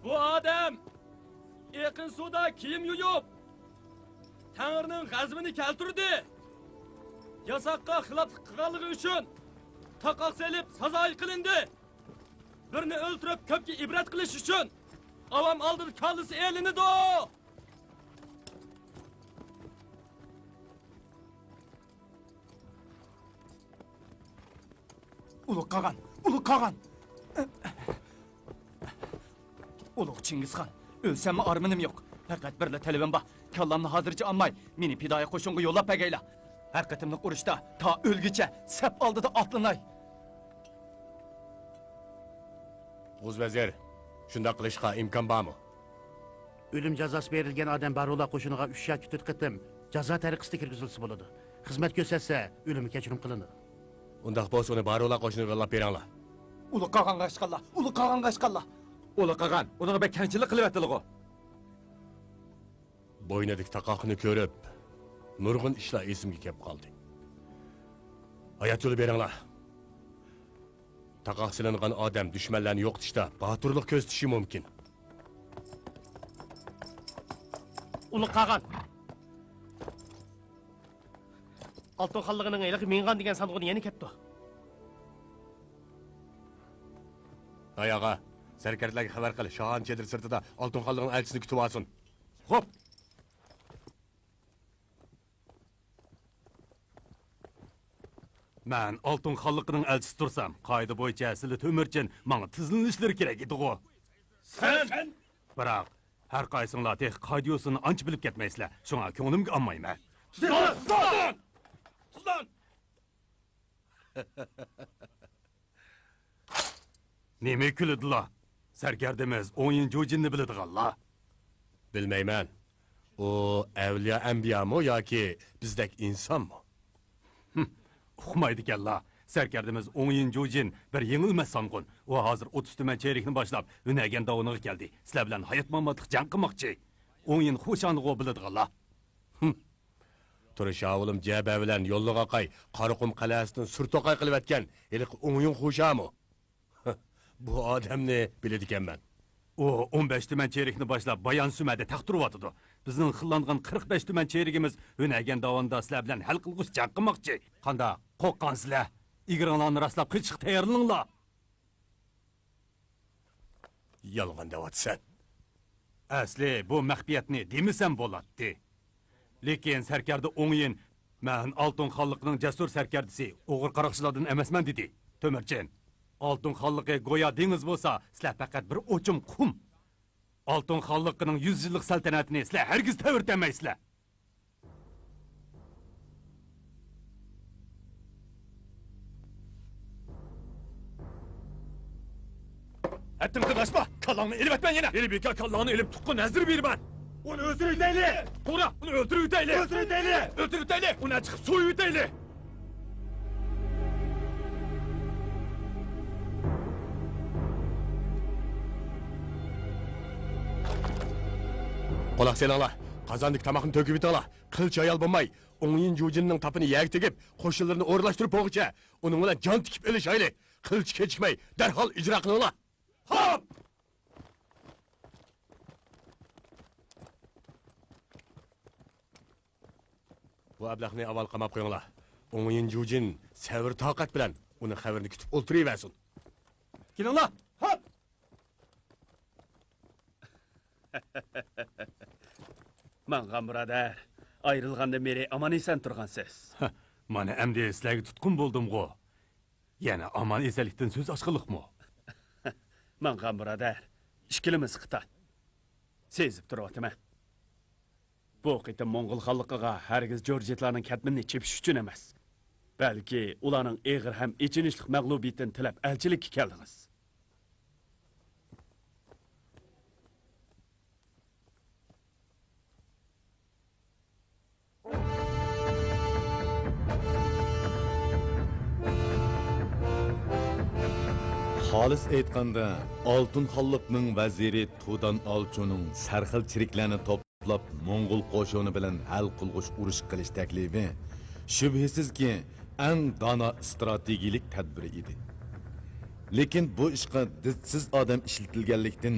Bu odam yaqin suvda kiyim yuyib, Tangrining g'azabini keltirdi. Yasaqqa xiloflik qilganligi uchun taqoq selib sazoy qilindi. Birini o'ltirib ko'pga ibrat qilish uchun avam oldida kallasi elinidi. Ulug' Qog'on, Ulug' Qog'on. Ulug' Chingizxon, o'lsam arminim yo'q. Faqat birla talabim bor. Kallamni hozircha olmay, meni pidoya qo'shinga yo'llab bagayla. Har qatimliq urushda ta o'lgicha sap oldida otlanay. O'z vazir, shunda qilishga imkon bormi? O'lim jazosi berilgan odam Barullah qo'shiniga 3 yoki 4 qatim jazo tariqasida kirgizilsa bo'ladi. Xizmat ko'rsatsa, o'limi kechirim qilinadi. Undaq bo'lsa uni Barullah qo'shiniga yo'llab beringlar. Ulug' Qog'on qashqalla, Ulug' Qog'on qashqalla. Ulug' Qog'on, uning bek kanchilik qilyapti-ku. Bo'ynidik taqoqni ko'rib, nurg'un ishlar esimga kelib qoldi. Hayot yo'li beringlar. Taqoq silingan odam dushmanlarni yo'qotishda boturlik ko'rsatishi mumkin. Ulug' Qog'on. Oltin xonligining eliqi Mingan degan sandig'ini yana ketdi. Ayağa, sarkarlarga xabar qil, Shohan chedir sirtida oltin xonligining elchisini kutib olsin. Xo'p. Men oltin xonligining elchisi tursam, qoida bo'yicha sizlar To'mirchin menga tizlanishlar kerak edi-ku. Sen Biroq har qaysinglar tex qoida yo'sini ancha bilib ketmaysizlar. Shunga ko'nglimga olmayman. Sultan! Nima kuladilar? Sarkardimiz 10-jo'jinni biladiganlar. Bilmayman. O avliyo anbiyomi yoki bizdek insonmi? Uqmaydiganlar. Sarkardimiz 10-jo'jin bir yengilmas sanqon. U hozir 30 tuman cherikni boshlab Unagan davoniga keldi. Sizlar bilan hayot mamotlik jang qilmoqchi. 10 xo'shanlig'i biladiganlar. Turish ovulim Jaba bilan yo'lliga qo'y, Qoriqum qal'asidan surtoqay qilib atgan. Eliq o'yin xo'shami? Bu odamni biladiganman. O 15 tuman cherikni boshlab Bayon Sumada taxt turyotdi. Bizning xillangan 45 tuman cherigimiz Unagan davonida sizlar bilan hal qilg'ich jang qilmoqchi. Qanda qo'rqqansizlar? Igronlarni rastlab qichib tayyorlaninglar. Yolg'on deyapsan. Asli bu maxfiyatni demisam bo'ladi. Lekin sarkarda o'ng'in, men oltin xonligining jasur sarkardisi, o'g'ir qaroqchilardan emasman dedi. To'mirchin, oltin xonligi go'yo dengiz bo'lsa, sizlar faqat bir o'chim qum. Oltin xonligining 100 yillik saltanatini sizlar hargiz tavirtamaysizlar. Ettim kıdaşma, kallanı elip etmen yine. Elip yıka kallanı elip tutku nezdir bir ben. Onu öldürü deyli. Doğru, onu öldürü deyli. Öldürü deyli. Öldürü deyli. Ona çıkıp soyu deyli. Qolaq senala, qazandik tamaqını töküp itala. Qılç ayal bulmay, onun cücünün tapını yeg tegip, qoşullarını orlaştırıp oğuça. Onunla can tikip eliş ayli. Qılç keçmey, derhal icra qılınla. Hop! Bu ablaqni avval qamab qo'yinglar. O'yin jujin savr toqat bilan uni xabarini kutib o'ltiraversin. Kelinglar. Hop! Mangan birodar, ayrılganda beri aman esen turgansiz. Mana endi sizlarga tutqun bo'ldim-ku. Yana aman esalikdan so'z ochqilikmi? Mangan birodar, ishkilimiz qitan. Sezib turibman. Bu qitim Mo'ng'ul xalqiga hargiz Jorjetlarning katminni chepish uchun emas. Balki ularning eg'ir ham echinishlik mag'lubiyatini tilab elchilikka keldingiz. Xolis aytganda, Oltin xonliqning vaziri Tudan Olcho'ning sarxil chiriklarni to'plab Mo'ng'ul qo'shini bilan hal qilg'ush urush qilish taklifi shubhisizki eng dono strategik tadbir edi. Lekin bu ishqa didsiz odam ishlatilganlikdan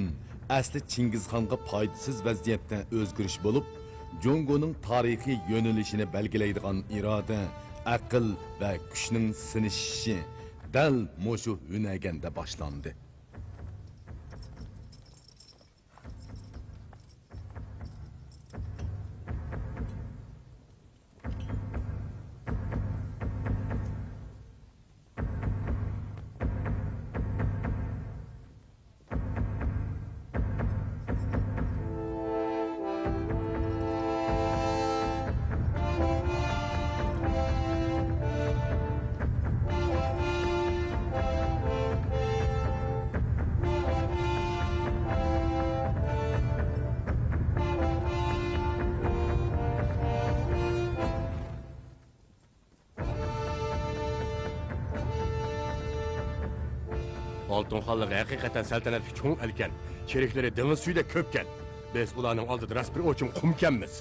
asli Chingizxonga foydasiz vaziyatda o'zgarish bo'lib, Jongoning tarixiy yo'nalishini belgilaydigan iroda, aql va kuchning sinishishi dal mushu Hunaganda boshlandi. Altın xallığı haqiqatan saltanatli cho'ng elkan. Cheriklari dengiz suyida ko'pkan. Biz ularning oldida ras bir o'chim qumkanmiz.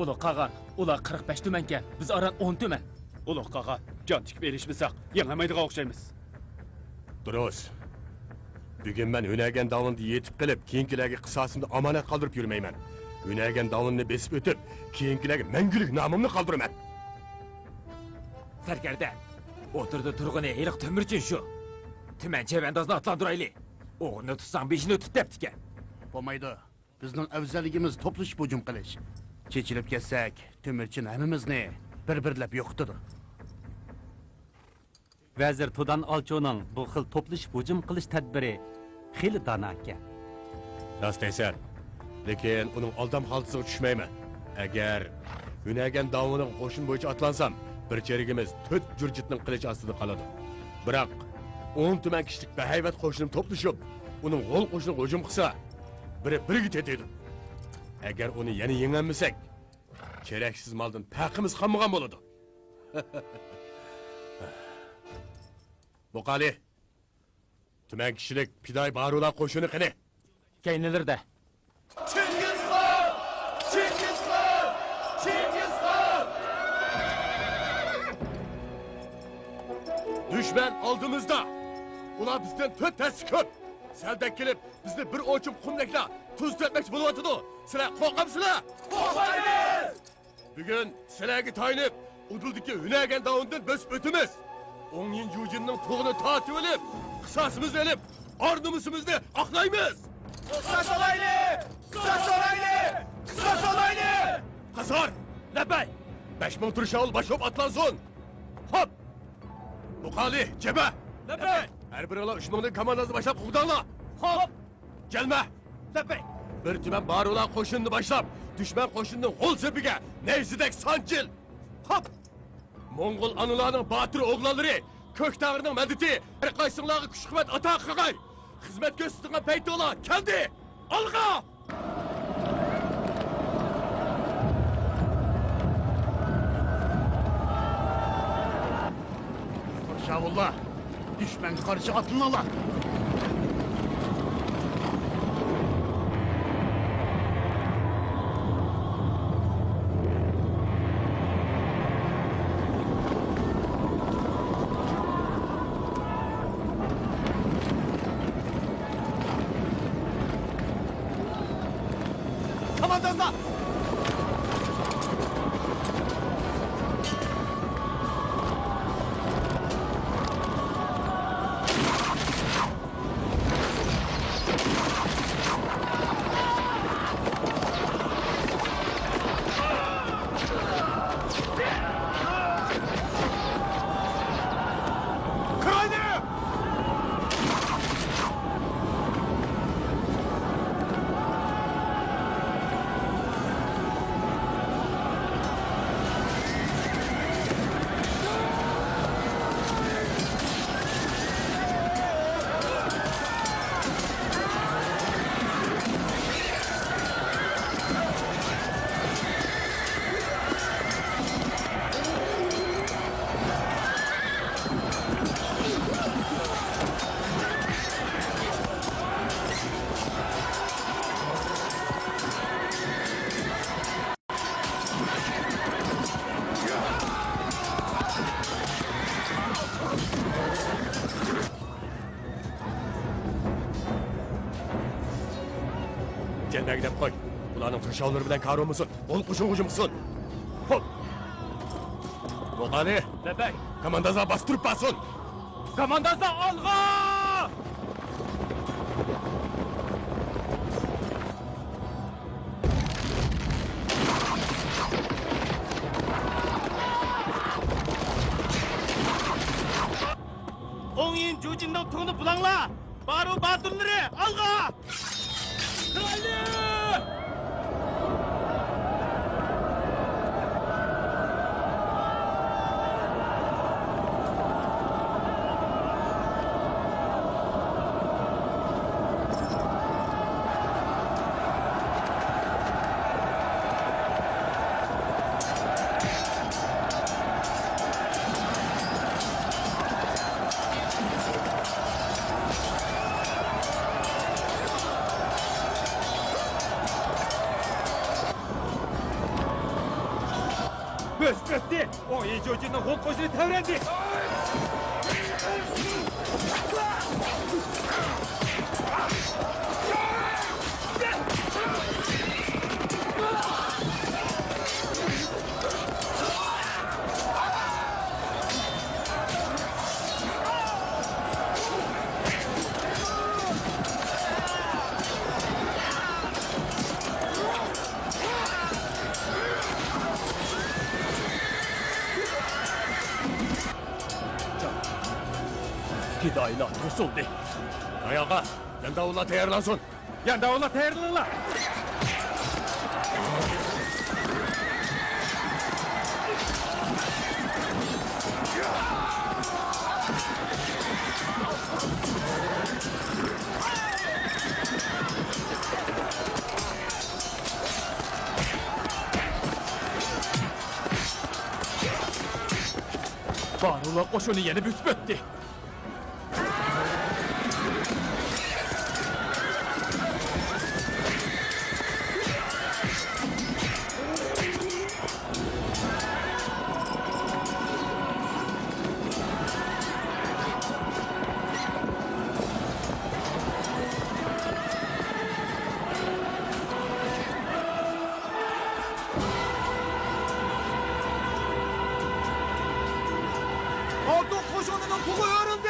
Uluq qag'an, ular 45 tumankan, biz aran 10 tuman. Uluq qag'an, jon tikib erishmasak, yeng'amaydigan o'xshaymiz. Durust. Bugun men Hunagan davini yetib qilib, keyingilarga qisosimni omonat qoldirib yurmayman. Hunagan davini besib o'tib, keyingilarga mangulik nomimni qoldiraman. Sarkarda, o'tirdi turg'uni eliq Temirchin shu. Tuman chavandozni otlantirayli. O'g'rini tutsang beshini tut debdi-kan. Bo'lmaydi. Bizning afzalligimiz to'plashib hujum qilish. Chechilib ketsak, Temirchin hammamizni bir-birlab yo'qotadi. Vazir Tudan Alcho'ning bu xil to'plashib hujum qilish tadbiri xil dono ekan. Rost aysan. Lekin uning oldam xaltisiga tushmayman. Agar Hunagan davining qo'shin bo'yicha atlansam, bir cherigimiz 4 jurjitning qilichi ostida qoladi. Biroq 10 tuman kishilik bahaybat qo'shinim to'plashib, uning g'ol qo'shiniga hujum qilsa, biriga tetadi. Agar uni yana yengolmasak, keraksiz moldan paqimiz qolmagan bo'ladi. Boqali. Tuman kishilik Piday Barular qo'shini qani? Keyinlarda. Chingizxon! Chingizxon! Chingizxon! Düşman oldimizda. Ular bizdan 4 tassi ko'p. Saldak kelib, bizni bir o'chim qumdakla tuz tetmoqchi bo'lyotdi. Sizlar qo'rqamsizlar? Qo'rqmaymiz! Bugun sizlarga tayinib, Uduldagi Hunagan davundan bosib o'timiz. 10 yil Jujinning tug'ini tortib olib, qisosimizni olib, ornumuimizni oqlaymiz. Qisas olayli! Qisas olayli! Qisas olayli! Qasor! Labay! 5000 turshavul bashop atlansin. Hop! Buqali, Jeba! Labay! Her biriyle 3000'lik komandasını başlap Kugdanla. Hop! Gelme! Labay! Bir tümen bari olan koşununu başlap, düşman koşununun kol sepige, neyzidek sancil. Hop! Mongol anılarının batır oğlanları, kök dağırının mediti, her kaysınlığı küçük kuvvet atağa kakay. Hizmet gösterine peyti ola, geldi! Alga! Şavullah, düşman karşı atılmalar. Komandozlar! Gelmeye gidip koy. Ulanın fırşavları bilen kar olmasın. Ol kuşun kuşumsun. Hop. Volani, Lebek! komandaza bastırıp basın. Komandansa alğa! Oңин Жужиннің туғыны бұлаңла! Бару батырлары, алға! Bösbötti! 17 ucunun hol koşunu tevrendi! Fidayla tosuldu. Ayağa, Yandavullah tayarlansın. Yandavullah tayarlanırlar! Barula koşunu yeni büsbötti! Altın koşununun pulu yoruldu!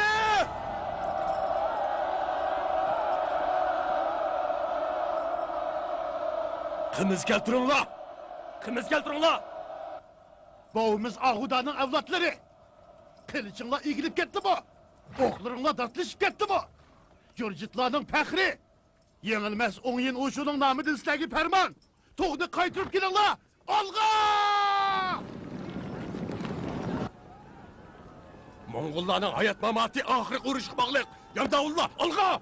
Kımız keltirin la! Kimiz keltirin la! Boğumuz Ahuda'nın evlatları! Kılıçınla ilgilip gitti bu! Oklarınla dartlaşıp gitti bu! Jurjitlarning fəxri! Yenilmez Oңin Uşu'nun namı dilsdagi ferman! Toğunu kaytırıp gidin la! Alğa! Moğollarning hayat mamati ahiri urushga bog'liq. Yandavullah, alga!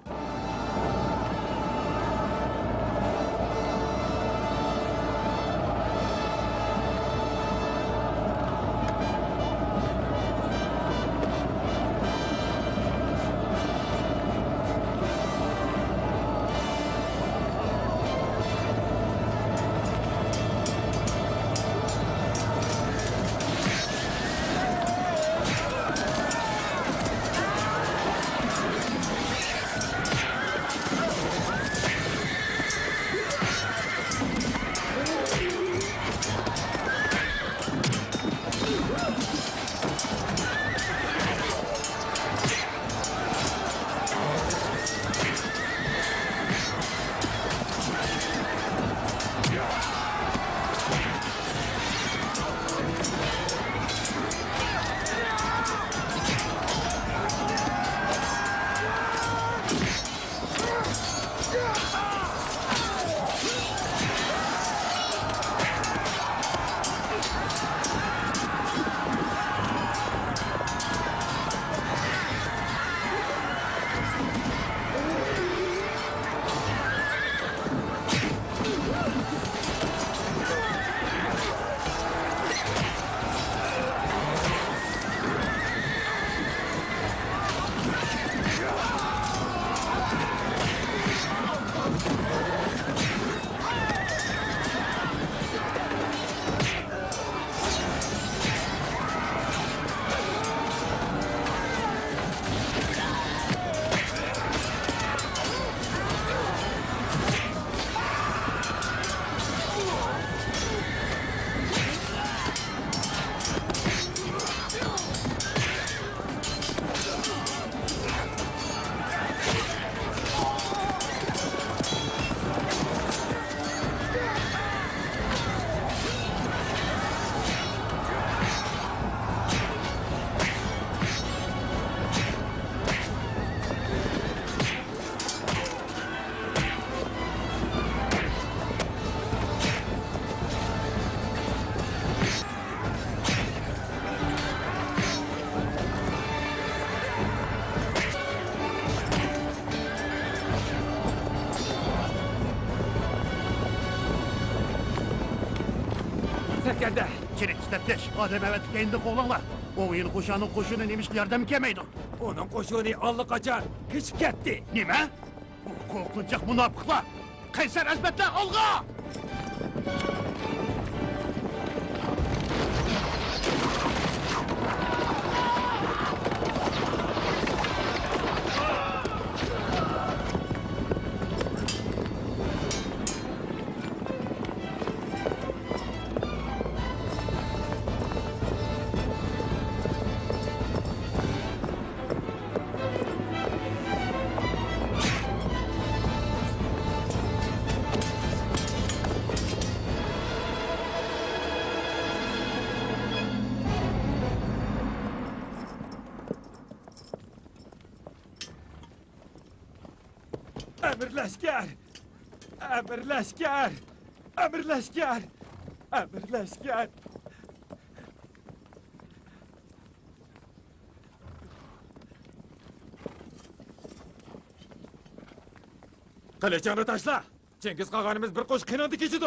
işletkende. Çelik işletkeş, adem evet kendi kovlanlar. Oğuyun kuşanın koşunu neymiş yardım kemeydi. Onun koşuğunu allakaçar, hiç ketti. Nime? Bu korkunacak münafıklar. Kayser ezbetle alga! Emirleşker! Emirleşker! Emirleşker! Emirleşker! Kılıçını taşla. Cengiz Kağanımız bir koş kınadı geçidi.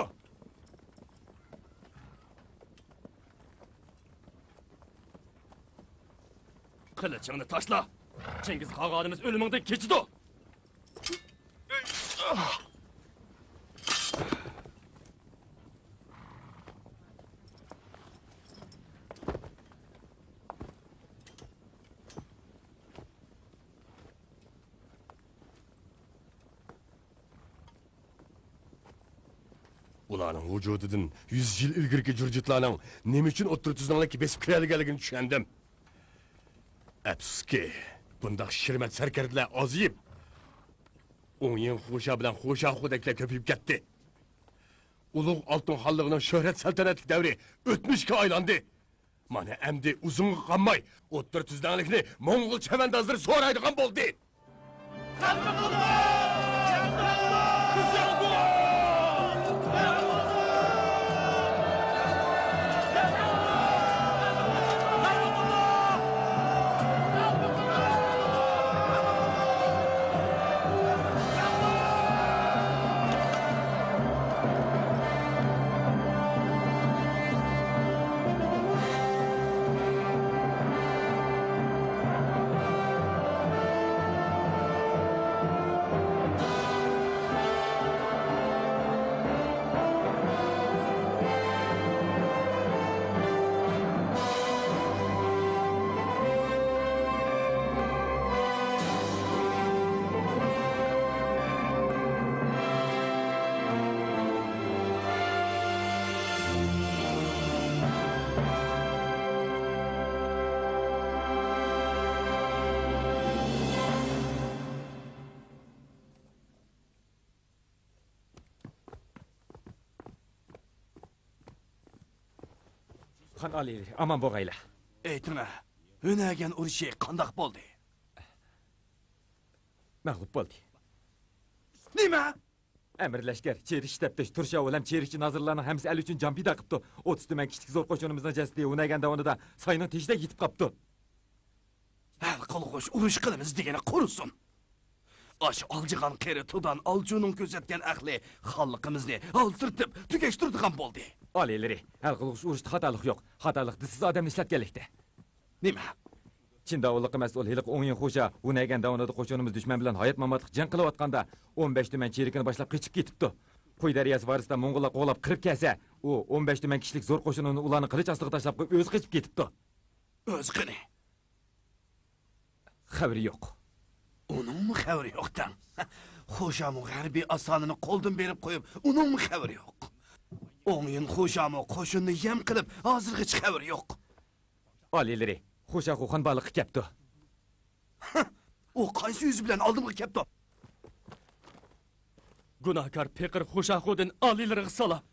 Kılıçını taşla. Cengiz Kağanımız ölümünde geçidi. Ularning vujudidan 100 yil ilgirki jurjitlarning nima uchun o'ttir tuzdanlikka besib kiradiganligini tushundim. Afsuski, bundaq shirmat sarkardalar oziyib, o'yin xo'sha bilan xo'shaxudaklar ko'payib ketdi. Ulug' Oltin xonligining shuhrat saltanatli davri o'tmishga aylandi. Mana endi uzunga qolmay o'ttir tuzdanlikni Mo'ng'ul chavandozlari so'raydigan bo'ldi. Xan Ali, aman bo'g'ayla. Aytma, o'nagan urushi qandoq bo'ldi? Mag'lub bo'ldi. Nima? Emirleşker, çerik iştepteş, Turşa oğlam çerikçi nazırlarının hemsi el üçün can pida qıptı. 30 tümen kiçik zor koşunumuzdan cesdiye unagan davonu da sayının teşide yitip qaptı. Hal qılğış uruş qılımız degeni qurusun. Aş alcıgan qeri tudan alcunun gözetken ahli xalqimizni aldırtıp tükeştirdigan boldi. Alileri, hal qılğış uruşta hatalık yok. Hatalık disiz adamını işletgelikti. Nima? Çin davulluq emas ol hiliq 10 yil xo'sha unagan davonida qo'shinimiz dushman bilan hayot mamatliq jang qilayotganda 15 tuman cherikini boshlab qochib ketibdi. Qo'y daryasi varisida Mo'ng'ullar qo'g'lab kirib kelsa, u 15 tuman kishilik zo'r qo'shinini ularni qilich ostiga tashlab qo'yib o'zi qochib ketibdi. O'z qani? Xabari yo'q. Uningmi xabari yo'qdan? Xo'jamu g'arbiy asonini qo'ldan berib qo'yib, uningmi xabari yo'q? 10 yil xo'jamu qo'shinni yem qilib, hozirgacha xabari yo'q. Alileri, xo'sha xo'xon baliq kepti. O qaysi yüzü bilan oldimga kepti? Günahkar Pekir Xo'shaxudin alilariga salab.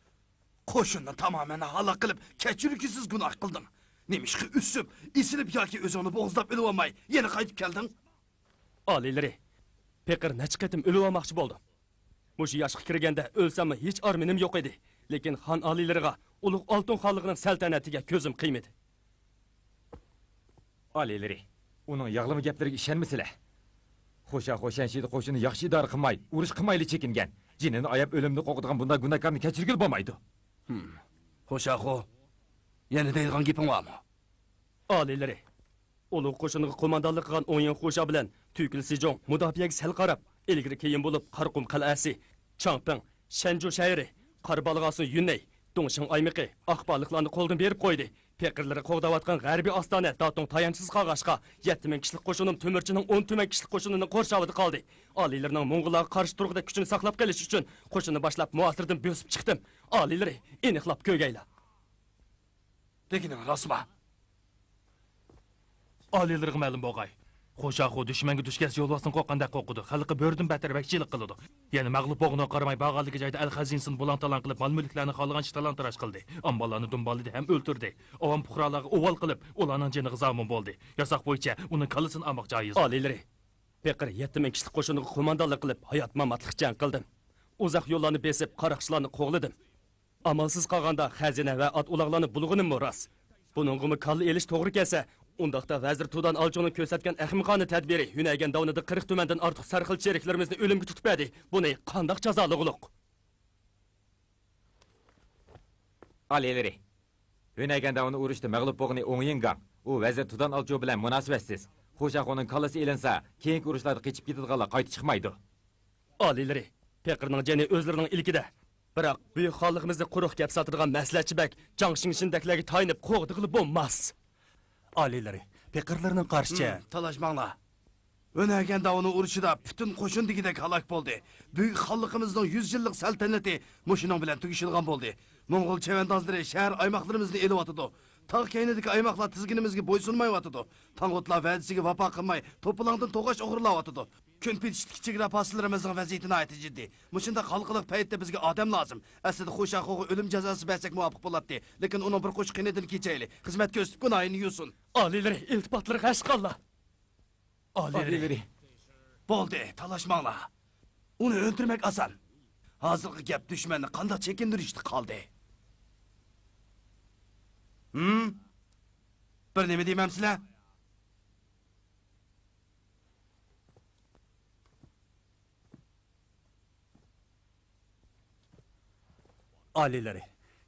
Qo'shinni tamamen halok qilib, kechirgisiz gunoh qilding. Nemishqi üsüb, isilib yoki o'zini bo'g'izlab o'lib olmay, yana qaytib kelding? Alilari, Pekir necha qatim o'lib olmoqchi bo'ldim. Mushu yoshga kirganda o'lsammi hech arminim yo'q edi, lekin xon alilariga ulug' oltin xonligining saltanatiga ko'zim qiymadi. Alileri, uning yag'limi gaplariga ishonmasizlar. Xo'sha xo'shanshidi qo'shini yaxshi idora qilmay, urush qilmayli chekingan. Jinini ayab o'limni qo'g'digan bunday gunohkorni kechirgil bo'lmaydi. Xo'shaxo Yana deydigan gaping bormi? Alileri. Ulug' qo'shiniga qo'mondonlik qilgan 10 yil qo'sha bilan Tuykil Sijong mudofiaga sal qarab, ilgari keyin bo'lib Qarqum qal'asi, Changping, Shanju shahri, Qarbalg'asin Yunnay, Dongshing aymiqi aqbaliqlarni qo'ldan berib qo'ydi. Peqirlari qo'g'dayotgan g'arbiy ostona Datong tayanchsiz qolg'ashqa 7000 kishilik qo'shinim Temirchining 10 kishilik qo'shinini qo'rshavida qoldi. Aliylarning Mo'ng'ullarga qarshi turg'ida kuchini saqlab qolish uchun qo'shinni boshlab muasirdan bosib chiqdim. Aliylari aniqlab ko'gaylar. Degining rostmi? Aliylariga ma'lum bo'lg'ay. Qo'shaxu dushmanga dushgas yo'lbosdan qo'rqqanda qo'rqidi. Xalqi bo'rdan battar vakchilik qildi. Ya'ni mag'lub bo'lg'ini qaramay bag'alliga joyda al-Xazinsin bulan-talan qilib mol-mulklarni xohlagancha talon-taroj qildi. Ambolarni dumbolidi ham o'ltirdi. Avam fuqarolarga o'val qilib, ularning jiniga zomin bo'ldi. Yasoq bo'yicha uning kallasini olmoq joiz. Aliylari Peqir 7000 kishilik qo'shiniga qo'mondonlik qilib, hayot-mamatlik jang qildim. Uzoq yo'llarni besib, qaroqchilarni qo'g'ladim. Amalsiz qolganda xazina va ot uloqlarni bulg'unim mo'ras. Buningga kalli elish to'g'ri kelsa, undaqda vazir Tudan Alcho'ni ko'rsatgan ahmiqona tadbiri Hunagan davnida 40 tumandan ortiq sarxil sheriklarimizni o'limga tutib berdi. Buni qandoq jazoliqliq? Aliylari. Hunagan davni urushda mag'lub bo'lgan O'ngyengang, u vazir Tudan Alcho bilan munosabatsiz. Qo'shaxoning kallasi elinsa, keyingi urushlarda qochib ketadiganlar qayta chiqmaydi. Aliylari Peqirning jani o'zlarining ilkida. Biroq buyuk xonligimizni quruq gap sotadigan maslahatchibak Jang Shingshindaklarga tayinib qo'g'diqli bo'lmas. Aliylari Peqirlarning qarshicha Talashmanglar. O'nagan davni urushida butun qo'shin degidek halok bo'ldi. Buyuk xonligimizning 100 yillik saltanati mushuning bilan tugishilgan bo'ldi. Mo'ng'ul chavandozlari shahar aymoqlarimizni elib otdi. Tog' kaynidagi aymoqlar tizginimizga bo'ysunmay otdi. Tang'utlar va'dasiga vafo qilmay, to'polangdan to'g'ash o'g'irlab otdi. Kun petishlik chegara postlarimizning vaziyatini aytdi jiddiy. Mushunda xalqiliq paytda bizga odam lozim. Aslida Xo'shaxo'ga o'lim jazosi bersak muvofiq bo'ladi, lekin uning bir qo'sh qinidan kechayli. Xizmatga o'sib gunohini yusin. Aliylari iltifotlari g'ashqonlar. Aliylari Bo'ldi, talashmanglar. Uni o'ldirmak oson. Hozirgi gap dushmanni qanday chekindirishdi qoldi. Bir nima deymamsizlar? Aliylari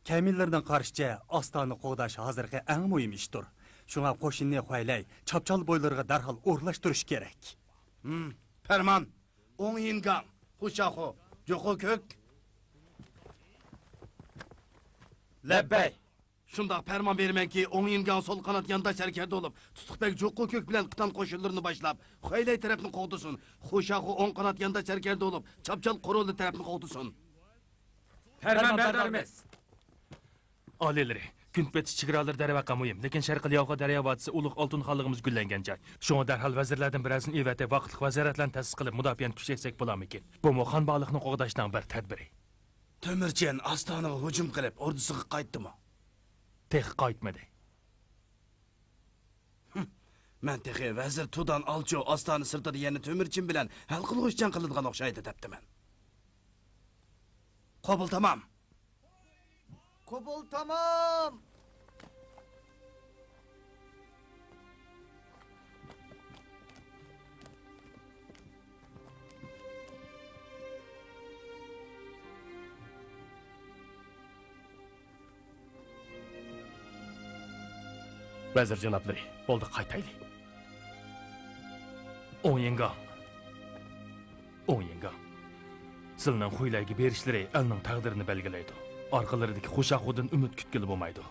Kamillarning qarshicha ostoni qo'g'dash hozirgi eng muhim ishdir. Shunga qo'shinni qo'ylay, chapchal bo'ylariga darhol o'rlashtirish kerak. Farmon, O'ngyengang, Xo'shaxo, Jo'qo ko'k. Labbay. Shundoq farmon bermanki, O'ngyengang sol qanot yondosh harakatda bo'lib, Tutuqbek Jo'qo ko'k bilan qitan qo'shinlarini boshlab, Xo'ylay tarafni qo'g'disin. Xo'shaxo o'ng qanot yondosh harakatda bo'lib, chapchal Qo'roli tarafni qo'g'disin. Farmon berdirmiz. Aliylari kun petish chegaralar darvaqa muhim, lekin Sharqiy Yovg'a daryo vodisi ulug' oltin xonligimiz gullangan joy. Shunga darhol vazirlardan birazini evatib vaqtli vaziratlarni ta'sis qilib mudofaani kuchaytirsak bo'larmikin? Bu Mo'xan bog'liqni qo'g'dashdan bir tadbiri. Temirchan Ostonaga hujum qilib, ordusiga qaytdimi? Tex qaytmadi. Men texi vazir Tudan Alcho Ostona sirtida yana Temirchan bilan hal qilg'ishchan qiladigan o'xshaydi debdiman. Qabul tamam. Qabul tamam. Vazir janoblari, bo'ldi qaytaylik. O'ngyengang. Sizning Xo'ylayga berishlari elning taqdirini belgilaydi. Orqalaridagi Xo'shaxo'dan umid kutgili bo'lmaydi.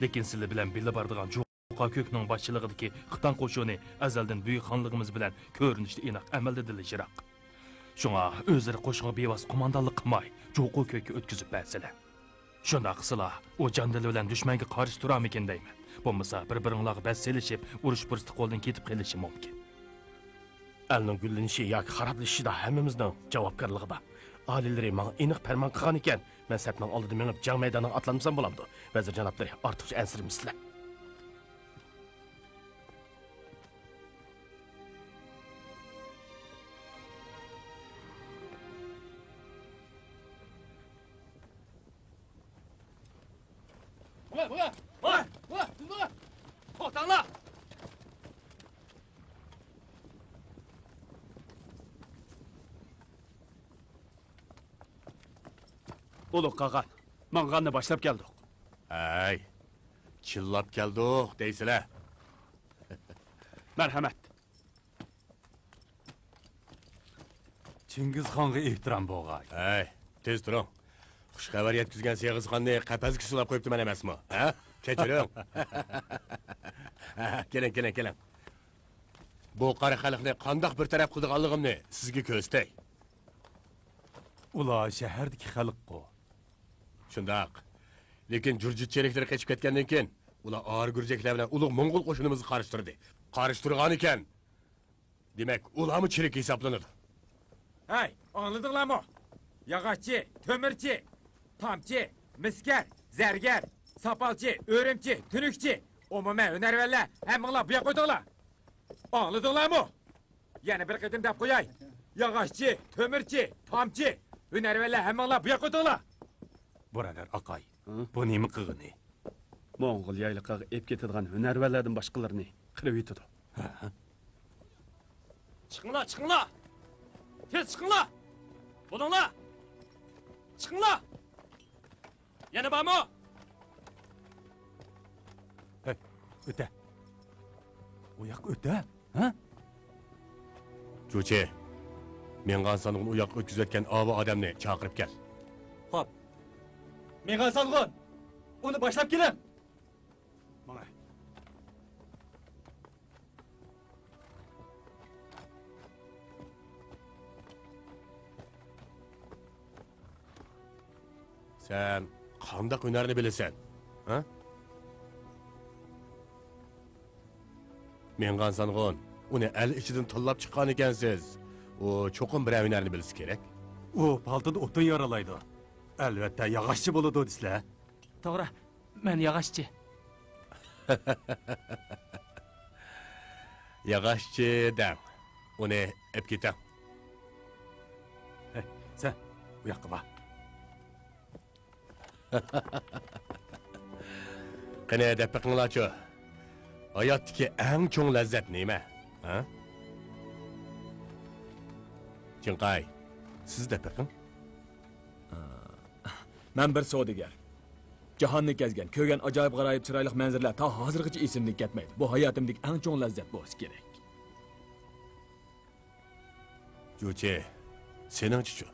Lekin sizlar bilan birga boradigan Jo'qa ko'kning boshchiligidagi Xitan qo'shini azaldan buyuk xonligimiz bilan ko'rinishda aniq amalda dilishiroq. Shunga o'zlari qo'shinga bevos qo'mondonlik qilmay, Jo'qa ko'kka o'tkazib bersalar. Shunda qilsalar, u jandil bilan dushmanga qarshi turamikin deyman. Bo'lmasa bir-biringlarga bas selishib, urush fursati qo'ldan ketib qolishi mumkin. Elning gullanishi yoki xarablashishiga hammamizning javobgarligida. Aliylari menga aniq farmon qilgan ekan. Men sapning oldida menib jang maydoniga atlanmasam bo'lamdi. Vazir janoblari, ortiqcha ansirmisizlar. To'xtanglar. Ulug' qaqa, mang'anni boshlab keldik. Ay, chillab keldik deysizlar. Marhamat. Chingizxonga ehtirom bo'g'ay. Hey, tez turing. Xushxabar yetkazgan Seg'izxonni qafasga silab qo'yibdi men emasmi? Ha? Kechiring. Keling. Bu qari xalqni qandoq bir taraf qilganligimni sizga ko'rsatay. Ular shahardagi xalq-ku. Shundoq. Lekin jurjitchiliklar qochib ketgandan keyin ular og'ir gurjaklar bilan ulug' Mo'ng'ul qo'shinimizni qarishtirdi. Qarishtirgan ekan. Demak, ularmi chirik hisoblanadi. Hey, anladinglarmi? Yog'ochchi, to'mirchi, tomchi, miskar, zargar, sopalchi, o'rimchi, tunukchi, umuman hunarvanlar hammanglar bu yoqqa o'tinglar. Anladinglarmi? Yana bir qatim deb qo'yay. Yog'ochchi, to'mirchi, tomchi, hunarvanlar hammanglar bu yoqqa o'tinglar. Birodar Aqay, bu nima qilg'ini? Mo'ng'ul yayliqiga ep ketadigan hunarvanlardan boshqalarini qirib yetadi. Chiqinglar. Tez chiqinglar. Bo'linglar. Chiqinglar. Yana bormi? Hey, o'ta. U yoq o'ta, ha? Cho'chi, Mengansanning u yoqqa o'tkazayotgan ovi odamni chaqirib kel. Xo'p. Mengansangon. Uni boshlab keling. Mana. Sen qandoq hunarni bilasan? Ha? Mengansangon, uni el ichidan tanlab chiqqan ekansiz. O cho'qim bir hunarni bilsa kerak. U paltada o'tin yaralaydi. Albatta, yog'ochchi bo'ladi desizlar. To'g'ri, men yog'ochchi. Yog'ochchi dam. Uni ep ketam. Hey, sen bu yoqqa bor. Qani deb biqinglarchi. Hayotdagi eng cho'ng lazzat nima? Ha? Chinqay, siz deb biqing. Men bir savdogar. Jahonni kezgan, ko'rgan ajoyib g'aroyib chiroyli manzarlar ta hozirgacha esimdan ketmaydi. Bu hayotimdagi eng cho'ng lazzat bo'lishi kerak. Jo'chi, seningchi-chu?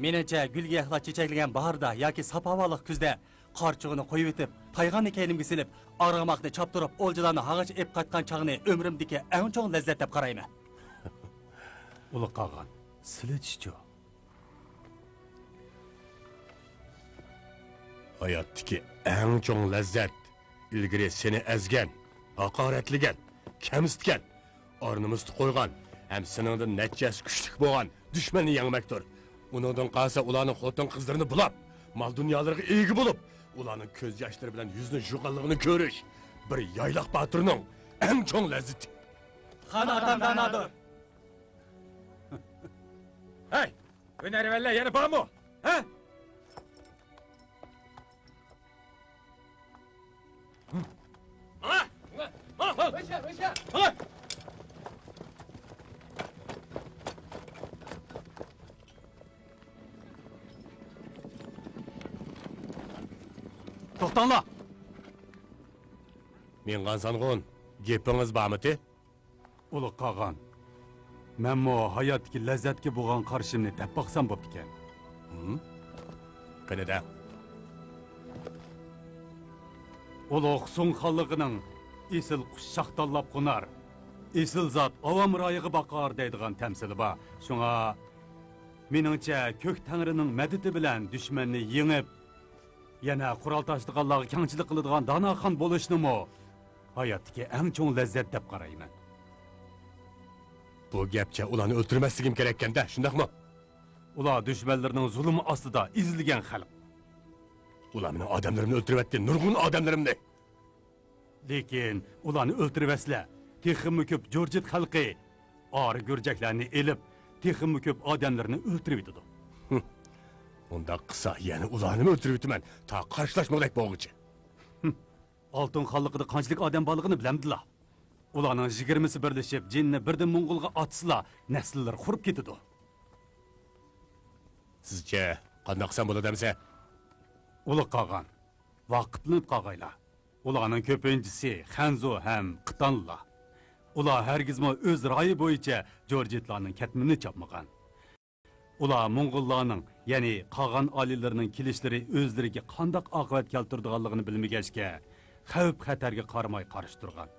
Meningcha gulga yaxlat chechaklangan bahorda yoki sapavaliq kuzda qorchug'ini qo'yib etib, payg'onni keynimga silib, arg'amoqni choptirib, o'ljalarni hag'ach ep qaytgan chog'ni umrimdagi eng cho'ng lazzat deb qarayman. Uli qolgan, silitish-chu. Hayotdagi eng cho'ng lazzat ilgari seni ezgan, haqoratlagan, kamsitgan, o'rnimizda qo'ygan, ham seningdan natijasi kuchli bo'lgan dushmanni yengmakdir. Uningdan qolsa ularning xotin qizlarini bulab, mol dunyolariga ega bo'lib, ularning ko'z yoshlari bilan yuzni jo'qanligini ko'rish bir yayloq botirning eng cho'ng lazzati. Xon otam donodir. Hey, hunarvanlar yana bormi? Ha? To'xtanglar. Mengansangon, gapingiz bormi-ti? Uli qolgan. Menmo hayotdagi lazzatga bo'lgan qarshimni deb baqsam bo'pti ekan. Qanida? Ulug' So'ng xalqining esil qushshaq tanlab qo'nar. Esil zot avam royiga boqar deydigan tamsili bor. Shunga meningcha ko'k tangrining madadi bilan dushmanni yengib, yana qurol tashlaganlarga kengchilik qiladigan donoxon bo'lishnimi hayotdagi eng cho'ng lazzat deb qarayman. Bu gapcha ularni o'ltirmasligim kerak ekanda, shundaqmi? Ular dushmanlarning zulmi ostida izilgan xalq. Ular mening odamlarimni o'ltiryapti, nurg'un odamlarimni. Lekin ularni o'ltiribaslar, texmi ko'p Jurjit xalqi ori gurjaklarni elib, texmi ko'p odamlarni o'ltirib yetadi. Unda qilsa, yana ularni o'ltirib yetaman, ta qarshilashmoqlik bo'lguncha. Oltin xalqida qanchalik odam borligini bilamdilar. Ularning 20si birlashib, jinni birdan Mo'ng'ulga atsizlar, nasllar qurib ketadi. Sizcha qanday qilsam bo'ladi demsa? Uli qolgan. Vaqtlanib qolg'aylar. Ularning ko'pinchisi Xanzu ham Qitanlar. Ular hargizmi o'z ra'yi bo'yicha Jorjitlarning katmini chopmagan. Ular Mo'ng'ullarning, ya'ni qolgan oliylarning kelishlari o'zlariga qandoq oqibat keltiradiganligini bilmagachga, xavf-xatarga qaramay qarshi turgan.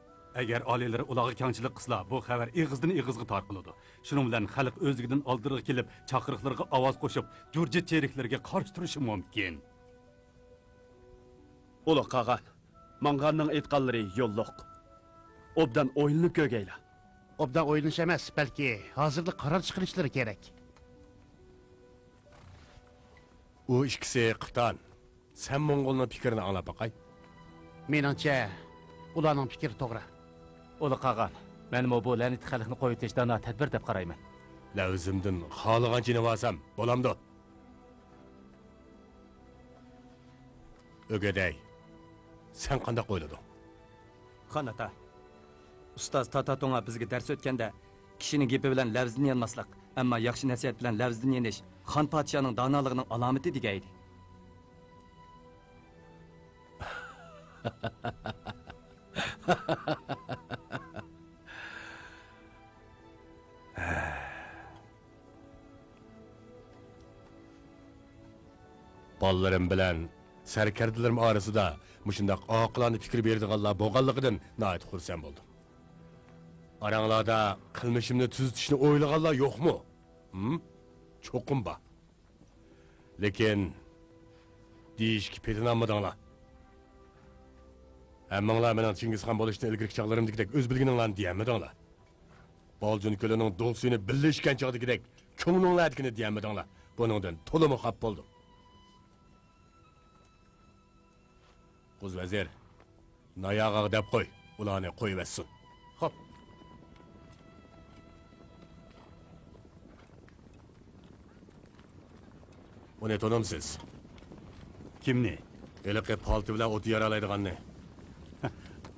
Agar oliylar ularga kengchilik qilsa, bu xabar ig'izdan ig'izga tarqaladi. Shuning bilan xalq o'zligidan oldiriga kelib, chaqiriqlarga ovoz qo'shib, Jorjit cheriklarga qarshi turishi mumkin. Uluq qag'an, mang'anning aytganlari yo'lliq. Obdan o'yinni ko'gayla. Obdan o'yinish emas, balki hozirda qaror chiqarishlari kerak. U ikkisi Qitan. Sen Mo'ng'ulning fikrini anglab boqay. Meningcha, ularning fikri to'g'ri. Uluq qag'an, men bu lanit xalqni qo'yib tashlashdan tadbir deb qarayman. La o'zimdan xohlagancha navasam bo'lamdi. O'gaday. Sen qanday qo'ylading? Xonata. Ustoz Tatatonga bizga dars o'tganda, kishining gapi bilan lafzini yanmaslik, ammo yaxshi nasihat bilan lafzini yenish xon podshoning donoligining alomati degaydi. Bolalarım bilan sarkardilarim orasida mushundaq oqilona fikr berdiganlar bo'lganligidan nihoyat xursand bo'ldim. Aranglarda qilmishimni tuzitishni o'ylaganlar yo'qmi? Cho'qim bor. Lekin deyishga petinolmadinglar. Hammanglar mening Chingizxon bo'lishdan ilgari chaqlarimdagidek o'z bilgininglarni deyamidinglar. Boljun ko'lining do'lsini birlashgan chog'dagidek ko'nglinglardagini deyamidinglar. Buningdan to'liq xafa bo'ldim. Qo'z vazir, noyog'iga deb qo'y, ularni qo'yib etsin. Xo'p. Uni tanimsiz? Kimni? Eliqi palti bilan o't yaralaydiganni.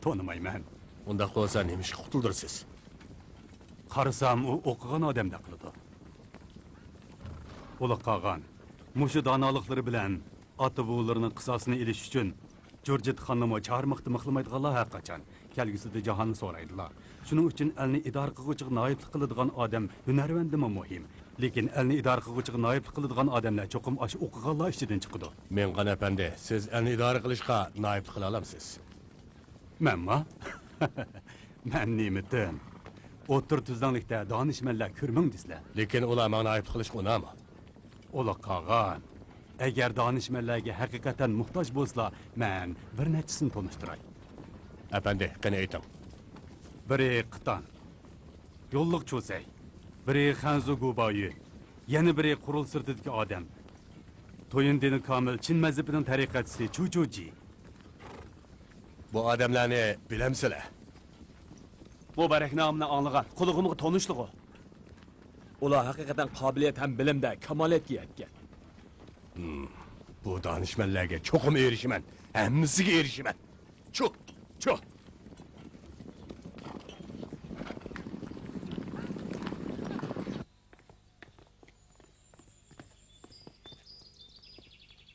Tonimayman. Unda qo'ysa nemish qutuldirsiz? Qarasam u o'qigan odamda qiladi. Uluq qag'an, mushu donoliqlari bilan ota-bobolarining qisosini olish uchun Jorjit xonimni chaqirmoqda mixlamaydiganlar har qachon kelgusida jahonni so'raydilar. Shuning uchun elni idora qiluvchi noyiblik qiladigan odam hunarvandimi muhim. Lekin elni idora qiluvchi noyiblik qiladigan odamlar cho'qim ash o'qiganlar ichidan chiqadi. Men qani apandi, siz elni idora qilishga noyiblik qila olamsiz? Menmi? Men nimitim? O'tir tuzdanlikda donishmandlar ko'rmang deslar. Lekin ular menga noyiblik qilishga unami? Uluq qag'an, agar donishmandlarga haqiqatan muhtoj bo'lsa, men bir nechisini tanishtiray. Apandi, qani ayting. Biri Qitan, yo'lliq cho'say, biri Xanzu Guboyi, yana biri qurul sirtidagi odam. To'yin dini komil Chin mazhabining tariqatchisi Chuchuji. Bu odamlarni bilamsizlar? Bu barak nomini anglagan, qulig'imga tanishliq. Ular haqiqatan qobiliyat ham bilimda kamolatga yetgan. Bu danışmanlarga cho'qim erishiman, hammasiga erishiman. Cho'q.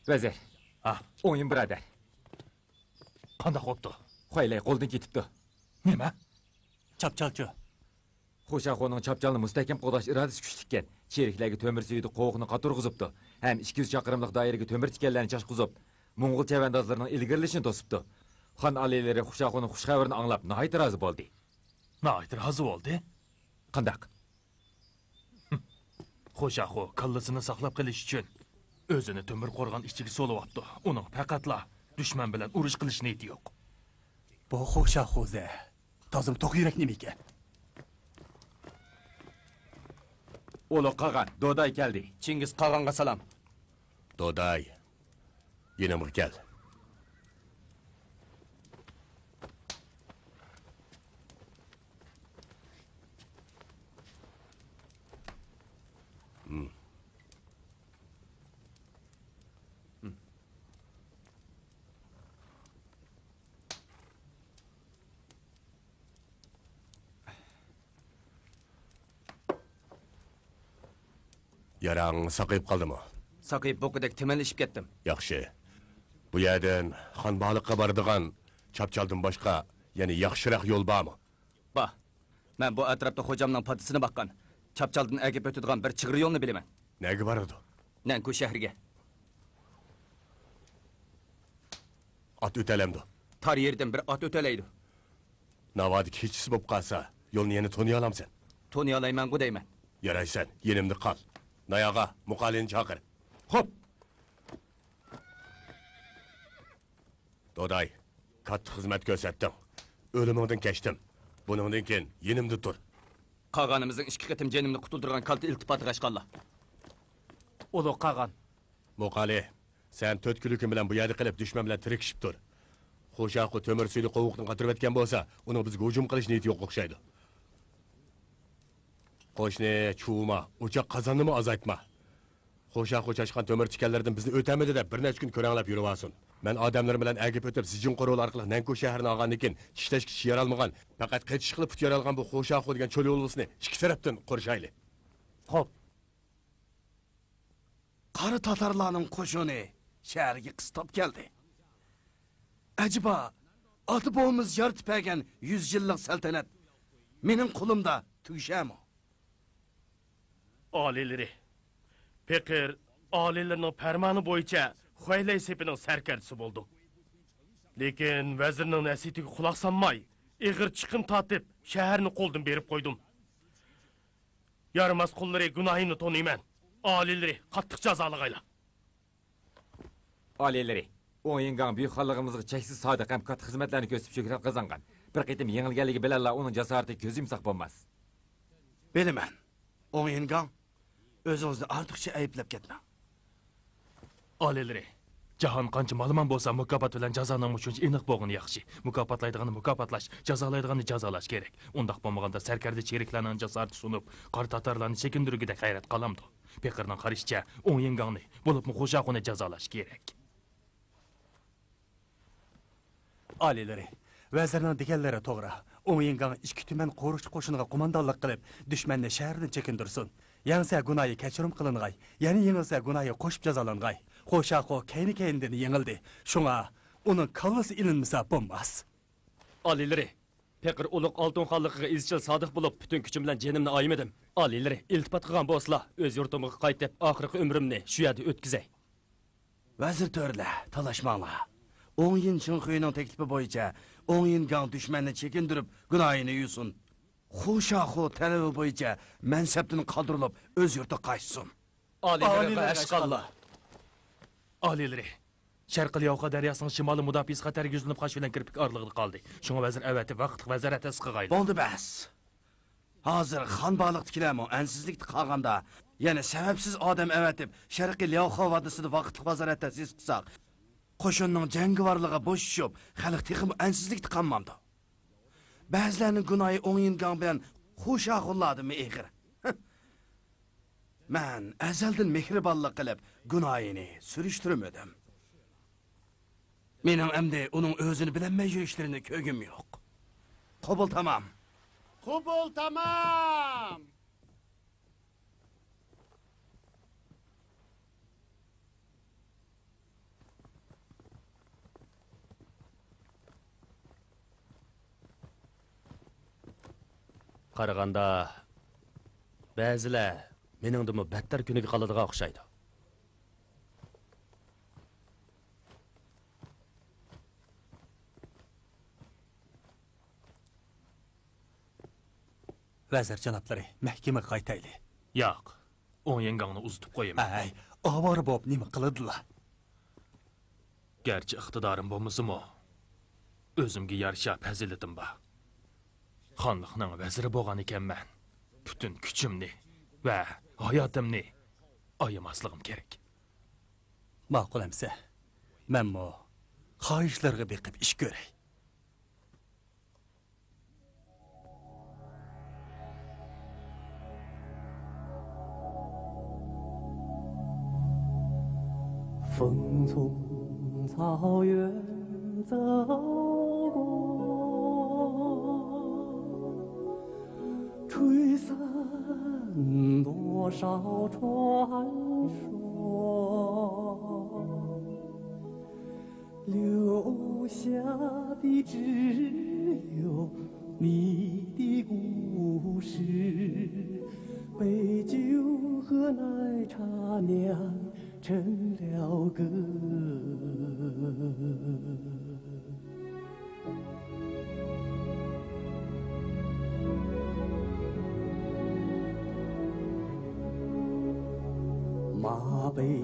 Vazir. O'yin birodar. Qanday qopti? Qo'ylay qo'ldan ketibdi. Nima? Chapchalchi. Xo'shaxo'ning chapchalni mustahkam qo'dash irodasi kuchlikan. Sheriklarga to'mir suydi qo'g'ni qaturg'izibdi. Ham 200 chaqirimlik doiraga to'mir tikanlarni chashqizib, Mo'ng'ul chavandozlarining ilgarilashini to'sibdi. Xon aliylari Xo'shaxo'ning xush xabarini anglab, nihoyat rozi bo'ldi. Nihoyat rozi bo'ldi? Qandaq? Xo'shaxo kallasini saqlab qilish uchun o'zini to'mir qo'rg'on ichiga so'lyapti. Uning faqatla dushman bilan urush qilish niyati yo'q. Bu Xo'shaxo'za tozim to'q yurak nima ekan? Uluq qag'an, Do'day keldi. Chingiz qag'anga salom. Do'day. Yana bir kel. Yarang saqayib qoldimi? Saqayib bo'qidek timanlashib ketdim. Yaxshi. Bu yerdan xon baliqqa boradigan Chapchaldan boshqa yana yaxshiroq yo'l bormi? Bor. Men bu atrofda xo'jamning patisini baqqan. Chapchaldan agib o'tadigan bir chig'ir yo'lni bilaman. Nega boradi? Nanku shahriga. At o'talamdi. Tar yerdan bir ot o'talaydi. Navodi kechisi bo'lib qolsa, yo'lni yana to'niy olamsan. To'niy olayman-ku deyman. Yaraysan, yenimni qal. Nayoqqa muqallini chaqir. Xo'p. Doday, katta xizmat ko'rsatdim. O'limingdan kechdim. Buningdan keyin yenimda tur. Qag'animizning 2 qitim jenimni qutuldirgan kalta iltifoti qashqalla. Uluq qag'an. Muqalli, sen 4 kunlik bilan bu yerda qilib dushman bilan tirikishib tur. Xo'shaqo temir suyli qovuqni qatirib o'tgan bo'lsa, uni bizga hujum qilish niyati yo'q o'xshaydi. Qo'shni chuvma, o'choq qozonnimi azaytma. Xo'shaqo chashqan temir tikanlardan bizni o'tamidi deb bir necha kun ko'ranglab yurib olsin. Men odamlar bilan agib o'tib, Sijin qo'rol orqali Nanko shahrini olgandan tishlashga tish yara olmagan, faqat qaytish qilib put yara olgan bu Xo'shaqo degan cho'l yo'llisini ikki tarafdan qorshayli. Xo'p. Qari tatarlarning qo'shini shaharga qistab keldi. Acaba oti boğumuz yaratib bergan 100 yillik saltanat mening qo'limda tugishami? Oliylari. Pekir oliylarining farmoni bo'yicha Xuaylay sepining sarkardisi bo'ldim. Lekin vazirning nasihatiga quloq solmay, ig'ir chiqim tortib, shaharni qo'ldan berib qo'ydim. Yaramas qo'llari gunohini toniyman. Oliylari qattiq jazolag'aylar. Oliylari, o'yingan büyük xalqimizga cheksiz sodiq ham katta xizmatlarni ko'rsatib shuhrat qozongan. Bir qitim yengilganligi bilan uning jasorati ko'z yumsaq bo'lmas. Bilaman. O'yingan o'zingizni ortiqcha ayblab ketmang. Oliylari, jahon qancha ma'lumot bo'lsa, mukofot bilan jazoning uchun aniq bo'lgani yaxshi. Mukofotlaydigani mukofotlash, jazolaydigani jazolash kerak. Undaq bo'lmaganda sarkarda cheriklarning jasorati sunib, qor tatarlarni chekindirgida hayrat qalamdi. Pekirning qarashicha, o'yingani bo'lib Xo'shaqoni jazolash kerak. Oliylari, vazirning deganlari to'g'ri. O'yingan 2 tuman qo'riqchi qo'shiniga qo'mondonlik qilib, dushmanni shahardan chekindirsin. Yangsa gunoyi kechirim qilingay, yana yengilsa gunoyi qo'shib jazolangay. Xo'shaqo kayni-kaynidan yengildi. Shunga uning kallasi ilinmasa bo'lmas. Oliylari, Pekir Uluq Oltin xonligiga izchil sodiq bo'lib, butun kuchim bilan jenimni oymadim. Oliylari, iltifot qilgan bo'lsa, o'z yurtimga qaytib, oxirgi umrimni shu yerda o'tkazay. Vazir to'rlar, talashmanglar. 10 yil Chinxuyning taklifi bo'yicha 10 yilgan dushmanni chekindirib, gunohini yusin. Xo'shaqo talabi bo'yicha mansabdan qoldirilib, o'z yurtiga qaytsin. Oliylari ashqalla. Oliylari, Sharqiy Yovqa daryosining shimoliy mudofias xatarga yuzinib qoch bilan kirpik orlig'ida qoldi. Shunga vazir avati vaqtli vazorat isqig'aydi. Bo'ldi bas. Hozir xonbaliqdikilarmi ansizlikda qolganda, yana sababsiz odam avatib, Sharqiy Yovqa vodisida vaqtli vazoratda siz qilsak, qo'shinning jangovarligi bo'shishib, xalq texim ansizlikda qolmamdi. Ba'zilarning gunohi o'yingan bilan Xo'shaqulladimi eg'ir. Men azaldan mehribonlik qilib, gunohini surishtirmadim. Mening endi uning o'zini bilinmay yurishlarini ko'gim yo'q. Qabul tamam. Qabul tamam. Qaraganda ba'zilar meningdimi battar kuniga qoladigan o'xshaydi. Vazir janoblari, mahkamaga qaytayli. Yo'q, o'yingangni uzitib qo'yaman. Ay, avor bo'p nima qiladilar? Garchi iqtidorim bo'lmasa-mu, o'zimga yarasha fazilatim bor. Xonliqning vaziri bo'lgan ekanman. Butun kuchimni va hayotimni ayamasligim kerak. Ma'qul amsa. Menmo xohishlarga beqib ish ko'ray. 风从草原走过，吹散多少传说，流留下的只有你的故事，杯酒和奶茶酿成了歌。马背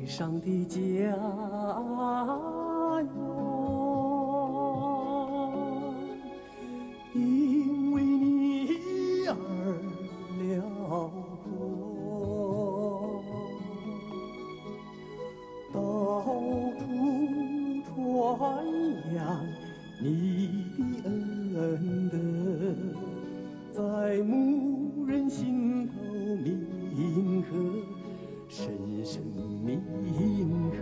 上的家园，因为你而辽阔，到处传扬你的恩德，在牧人心头铭刻，深深铭刻。